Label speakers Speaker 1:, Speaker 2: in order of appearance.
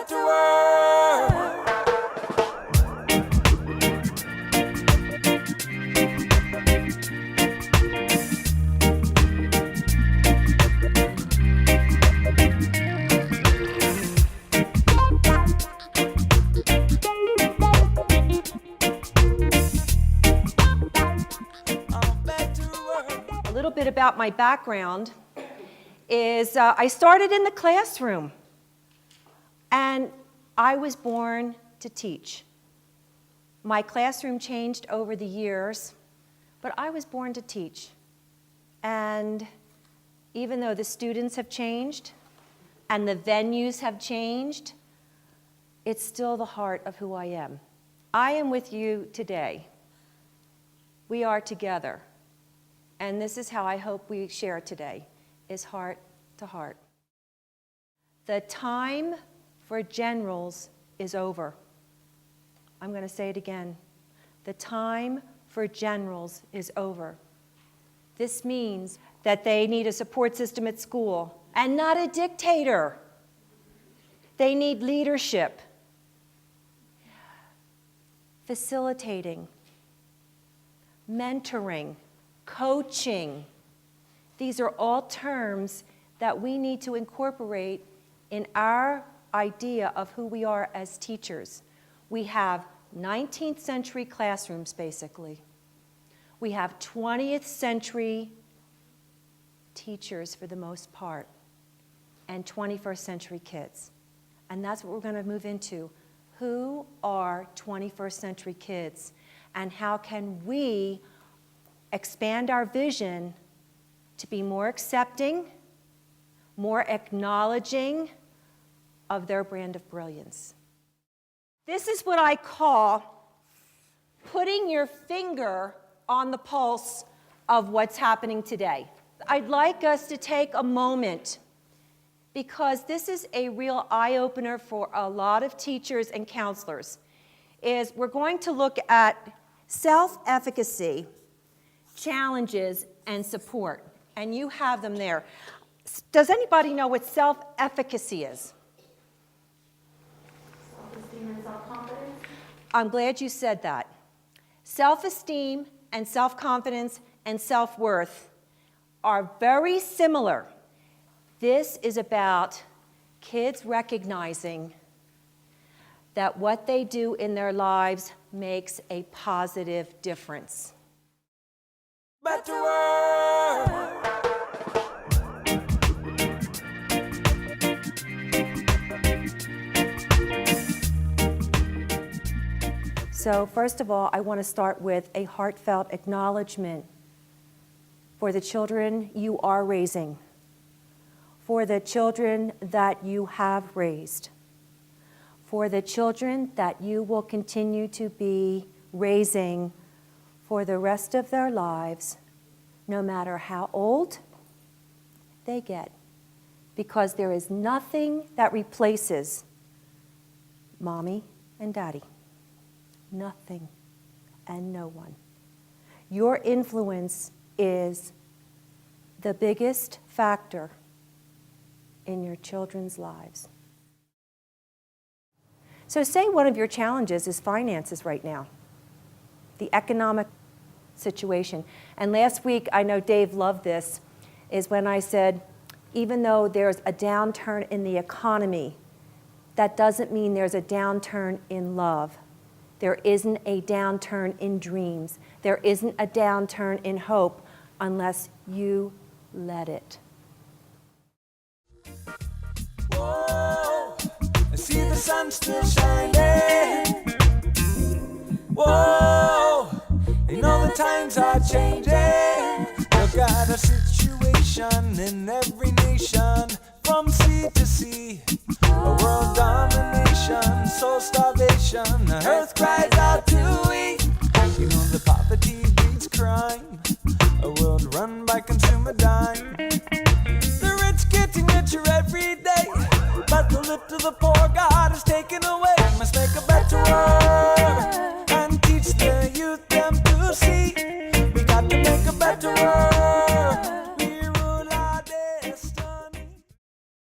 Speaker 1: better world.
Speaker 2: A little bit about my background is I started in the classroom, and I was born to teach. My classroom changed over the years, but I was born to teach. And even though the students have changed and the venues have changed, it's still the heart of who I am. I am with you today. We are together. And this is how I hope we share today, is heart to heart. The time for generals is over. I'm going to say it again. The time for generals is over. This means that they need a support system at school and not a dictator. They need leadership, facilitating, mentoring, coaching. These are all terms that we need to incorporate in our idea of who we are as teachers. We have 19th century classrooms, basically. We have 20th century teachers for the most part, and 21st century kids. And that's what we're going to move into. Who are 21st century kids, and how can we expand our vision to be more accepting, more acknowledging of their brand of brilliance. This is what I call putting your finger on the pulse of what's happening today. I'd like us to take a moment, because this is a real eye-opener for a lot of teachers and counselors, is we're going to look at self-efficacy, challenges, and support. And you have them there. Does anybody know what self-efficacy is?
Speaker 3: Self-esteem and self-confidence.
Speaker 2: I'm glad you said that. Self-esteem and self-confidence and self-worth are very similar. This is about kids recognizing that what they do in their lives makes a positive difference.
Speaker 1: Better world.
Speaker 2: So first of all, I want to start with a heartfelt acknowledgement for the children you are raising, for the children that you have raised, for the children that you will continue to be raising for the rest of their lives, no matter how old they get, because there is nothing that replaces mommy and daddy. Nothing and no one. Your influence is the biggest factor in your children's lives. So say one of your challenges is finances right now, the economic situation. And last week, I know Dave loved this, is when I said, even though there's a downturn in the economy, that doesn't mean there's a downturn in love. There isn't a downturn in dreams. There isn't a downturn in hope unless you let it.
Speaker 1: Whoa, I see the sun still shining. Whoa, you know the times are changing. Look at a situation in every nation, from sea to sea. A world domination, soul starvation. The earth cries out to eat. You know the poverty breeds crime. A world run by consumer dime. The rich getting richer every day, but the lip to the poor got